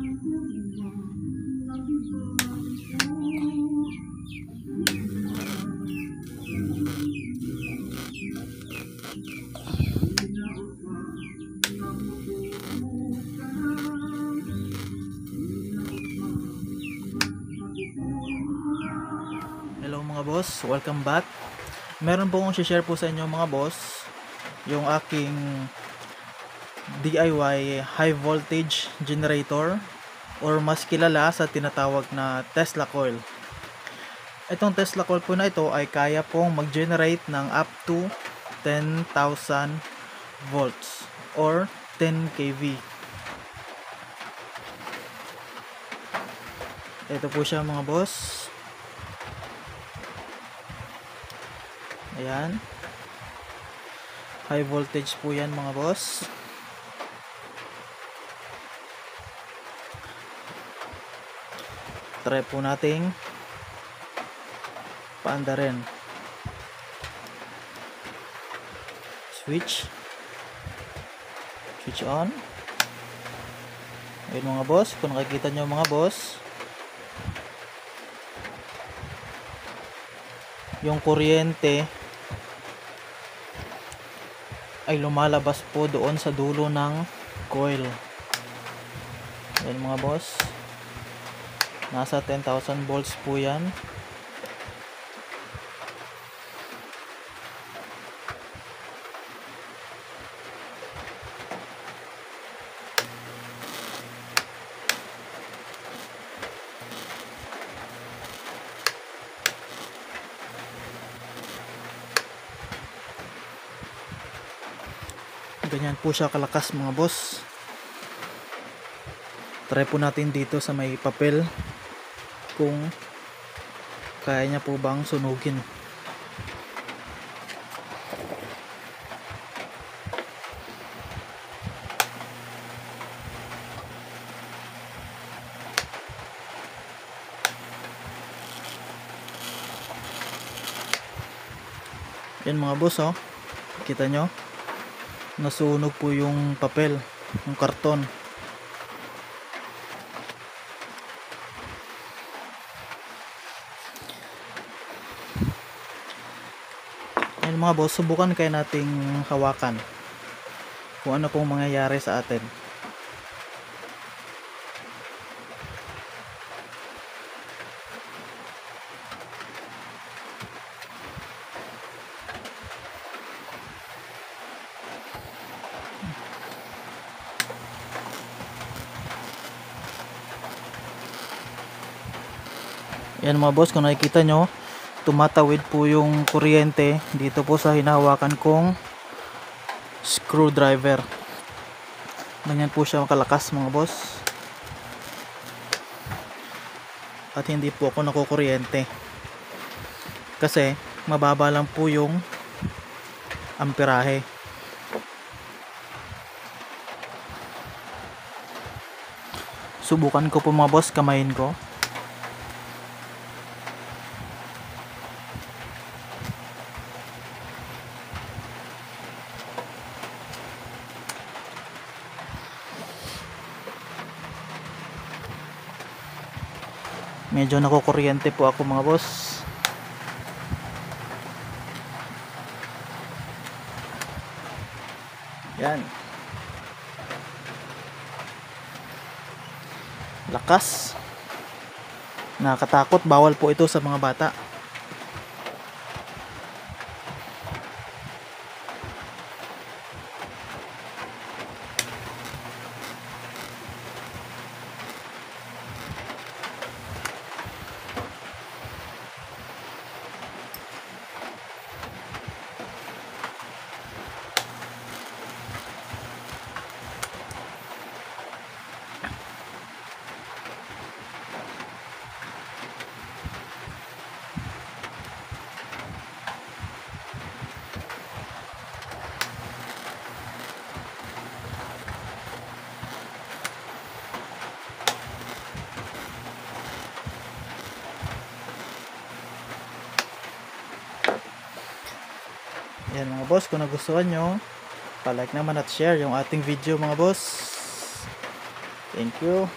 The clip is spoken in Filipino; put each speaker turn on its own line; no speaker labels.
Hello mga boss, welcome back. Meron po akong share po sa inyo mga boss, yung aking DIY high voltage generator or mas kilala sa tinatawag na Tesla coil. Itong Tesla coil po na ito ay kaya pong mag-generate ng up to 10,000 volts or 10 kV. Ito po siya mga boss. Ayan, high voltage po yan mga boss. Try po nating paanda rin. Switch on. Ayun mga boss, kung nakikita nyo mga boss, yung kuryente ay lumalabas po doon sa dulo ng coil. Ayan mga boss, nasa 10,000 volts po yan. Ganyan po siya kalakas mga boss. Try po natin dito sa may papel kung kaya niya po bang sunugin. Yan mga boss, oh, kita nyo, nasunog po yung papel, yung karton. Yan mga boss, subukan kaya nating hawakan kung ano pong mangyayari sa atin. Yan mga boss, kung nakikita nyo, tumatawid po yung kuryente dito po sa hinahawakan kong screwdriver. Ganyan po siya kalakas mga boss. At hindi po ako nakukuryente kasi mababa lang po yung amperahe. Subukan ko po mga boss, kamayin ko. Medyo nakukuryente po ako mga boss. Yan. Lakas. Nakakatakot, bawal po ito sa mga bata. Yan mga boss, kung nagustuhan nyo, palike naman at share yung ating video mga boss. Thank you.